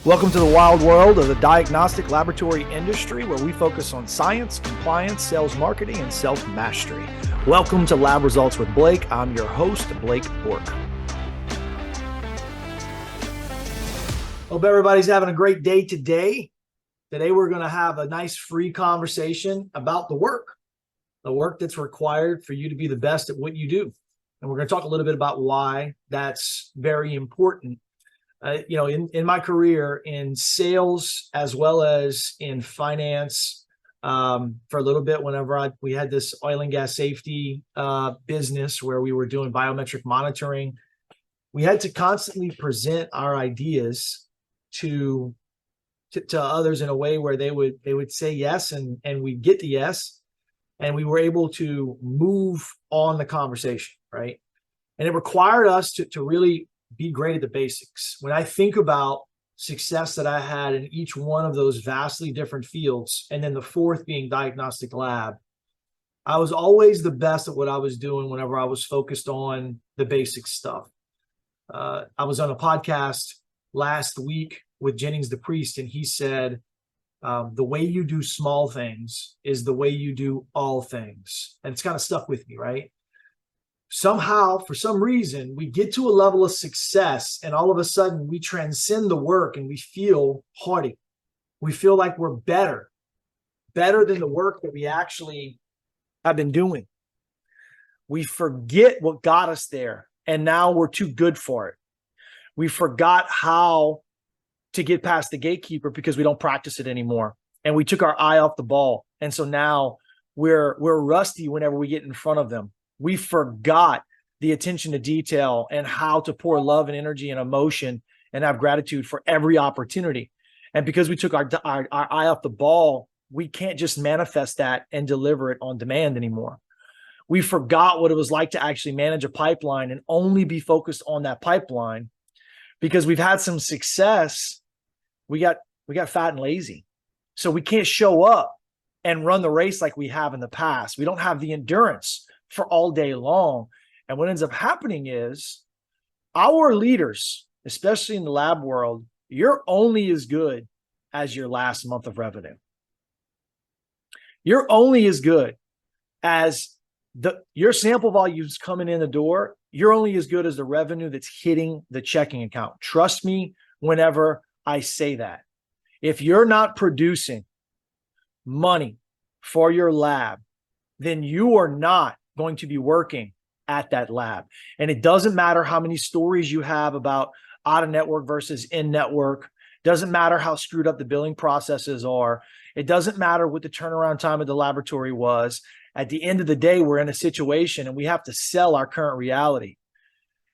Welcome to the wild world of the diagnostic laboratory industry, where we focus on science, compliance, sales marketing, and self-mastery. Welcome to Lab Results with Blake. I'm your host, Blake Bork. Hope everybody's having a great day today. Today, we're going to have a nice free conversation about the work that's required for you to be the best at what you do. And we're going to talk a little bit about why that's very important. In my career in sales as well as in finance, for a little bit, whenever we had this oil and gas safety business where we were doing biometric monitoring, we had to constantly present our ideas to others in a way where they would say yes, and we'd get the yes, and we were able to move on the conversation, right? And it required us to really be great at the basics. When I think about success that I had in each one of those vastly different fields, and then the fourth being diagnostic lab, I was always the best at what I was doing whenever I was focused on the basic stuff. I was on a podcast last week with Jennings the Priest, and he said, the way you do small things is the way you do all things. And it's kind of stuck with me, right? Somehow, for some reason, we get to a level of success, and all of a sudden we transcend the work and we feel haughty. We feel like we're better than the work that we actually have been doing. We forget what got us there, and now we're too good for it. We forgot how to get past the gatekeeper because we don't practice it anymore, and we took our eye off the ball. And so now we're rusty whenever we get in front of them. We forgot the attention to detail and how to pour love and energy and emotion and have gratitude for every opportunity. And because we took our eye off the ball, we can't just manifest that and deliver it on demand anymore. We forgot what it was like to actually manage a pipeline and only be focused on that pipeline. Because we've had some success, we got fat and lazy. So we can't show up and run the race like we have in the past. We don't have the endurance for all day long. And what ends up happening is our leaders, especially in the lab world, you're only as good as your last month of revenue. You're only as good as your sample volumes coming in the door. You're only as good as the revenue that's hitting the checking account. Trust me whenever I say that. If you're not producing money for your lab, then you are not going to be working at that lab. And it doesn't matter how many stories you have about out of network versus in network. Doesn't matter how screwed up the billing processes are. It doesn't matter what the turnaround time of the laboratory was. At the end of the day, we're in a situation and we have to sell our current reality.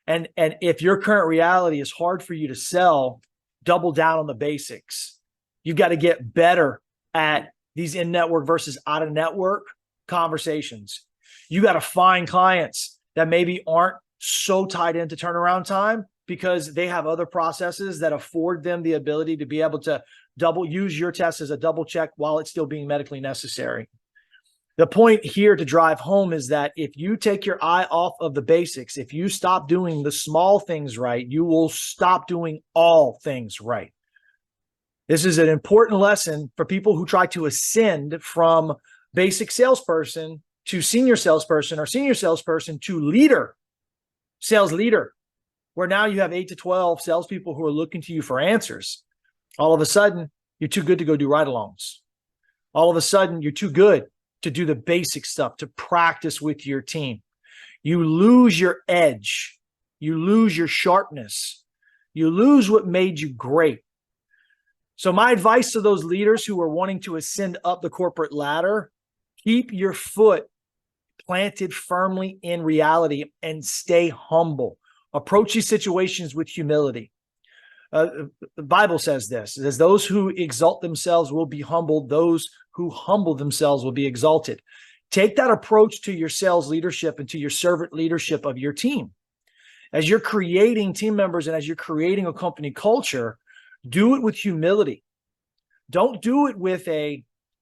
And if your current reality is hard for you to sell, double down on the basics. You've got to get better at these in-network versus out-of-network conversations. You got to find clients that maybe aren't so tied into turnaround time because they have other processes that afford them the ability to be able to use your test as a double check while it's still being medically necessary. The point here to drive home is that if you take your eye off of the basics, if you stop doing the small things right, you will stop doing all things right. This is an important lesson for people who try to ascend from basic salesperson to senior salesperson or senior salesperson to sales leader, where now you have 8 to 12 salespeople who are looking to you for answers. All of a sudden, you're too good to go do ride-alongs. All of a sudden, you're too good to do the basic stuff, to practice with your team. You lose your edge. You lose your sharpness. You lose what made you great. So my advice to those leaders who are wanting to ascend up the corporate ladder, keep your foot planted firmly in reality and stay humble. Approach these situations with humility. The Bible says this, it says, those who exalt themselves will be humbled. Those who humble themselves will be exalted. Take that approach to your sales leadership and to your servant leadership of your team. As you're creating team members and as you're creating a company culture, do it with humility. Don't do it with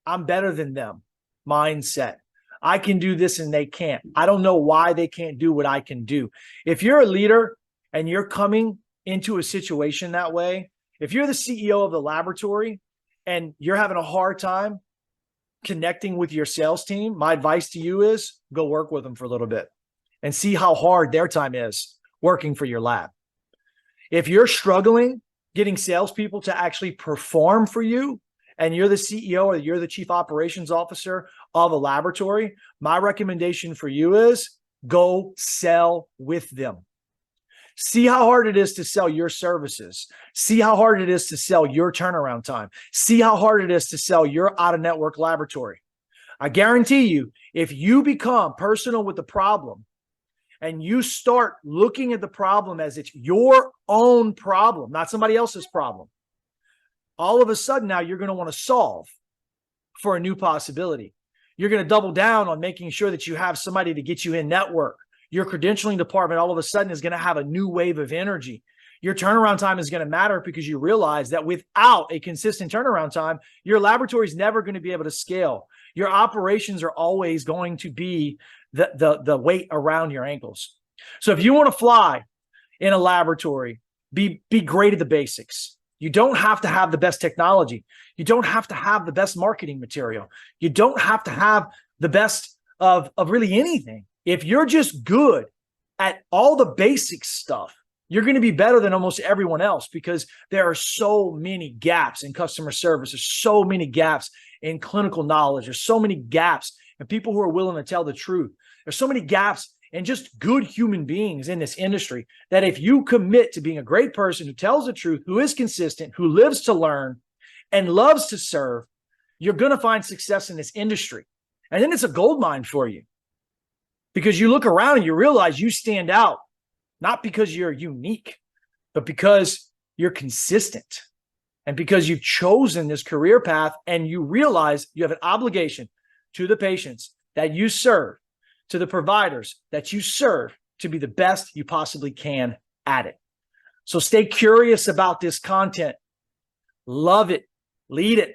I'm better than them mindset. I can do this and they can't. I don't know why they can't do what I can do. If you're a leader and you're coming into a situation that way, If you're the CEO of the laboratory and you're having a hard time connecting with your sales team, my advice to you is go work with them for a little bit and see how hard their time is working for your lab. If you're struggling getting salespeople to actually perform for you, and you're the CEO or you're the chief operations officer of a laboratory, my recommendation for you is go sell with them. See how hard it is to sell your services. See how hard it is to sell your turnaround time. See how hard it is to sell your out-of-network laboratory. I guarantee you, if you become personal with the problem and you start looking at the problem as it's your own problem, not somebody else's problem, all of a sudden now you're going to want to solve for a new possibility. You're going to double down on making sure that you have somebody to get you in network. Your credentialing department all of a sudden is going to have a new wave of energy. Your turnaround time is going to matter because you realize that without a consistent turnaround time, your laboratory is never going to be able to scale. Your operations are always going to be the weight around your ankles. So if you want to fly in a laboratory, be great at the basics. You don't have to have the best technology. You don't have to have the best marketing material. You don't have to have the best of really anything. If you're just good at all the basic stuff, you're going to be better than almost everyone else because there are so many gaps in customer service. There's so many gaps in clinical knowledge. There's so many gaps in people who are willing to tell the truth. There's so many gaps and just good human beings in this industry that if you commit to being a great person who tells the truth, who is consistent, who lives to learn and loves to serve, you're going to find success in this industry. And then it's a gold mine for you because you look around and you realize you stand out, not because you're unique, but because you're consistent and because you've chosen this career path and you realize you have an obligation to the patients that you serve, to the providers that you serve, to be the best you possibly can at it. So stay curious about this content. Love it, lead it,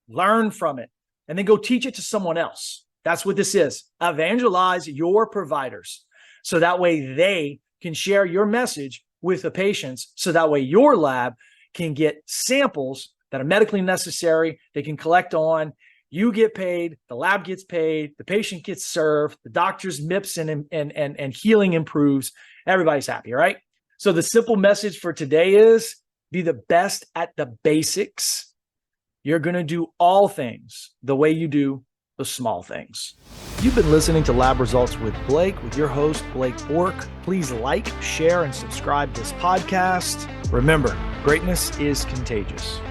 learn from it, and then go teach it to someone else. That's what this is. Evangelize your providers so that way they can share your message with the patients so that way your lab can get samples that are medically necessary, they can collect on. You get paid, the lab gets paid, the patient gets served, the doctor's MIPS and healing improves. Everybody's happy, right? So the simple message for today is be the best at the basics. You're going to do all things the way you do the small things. You've been listening to Lab Results with Blake, with your host, Blake Bork. Please like, share, and subscribe to this podcast. Remember, greatness is contagious.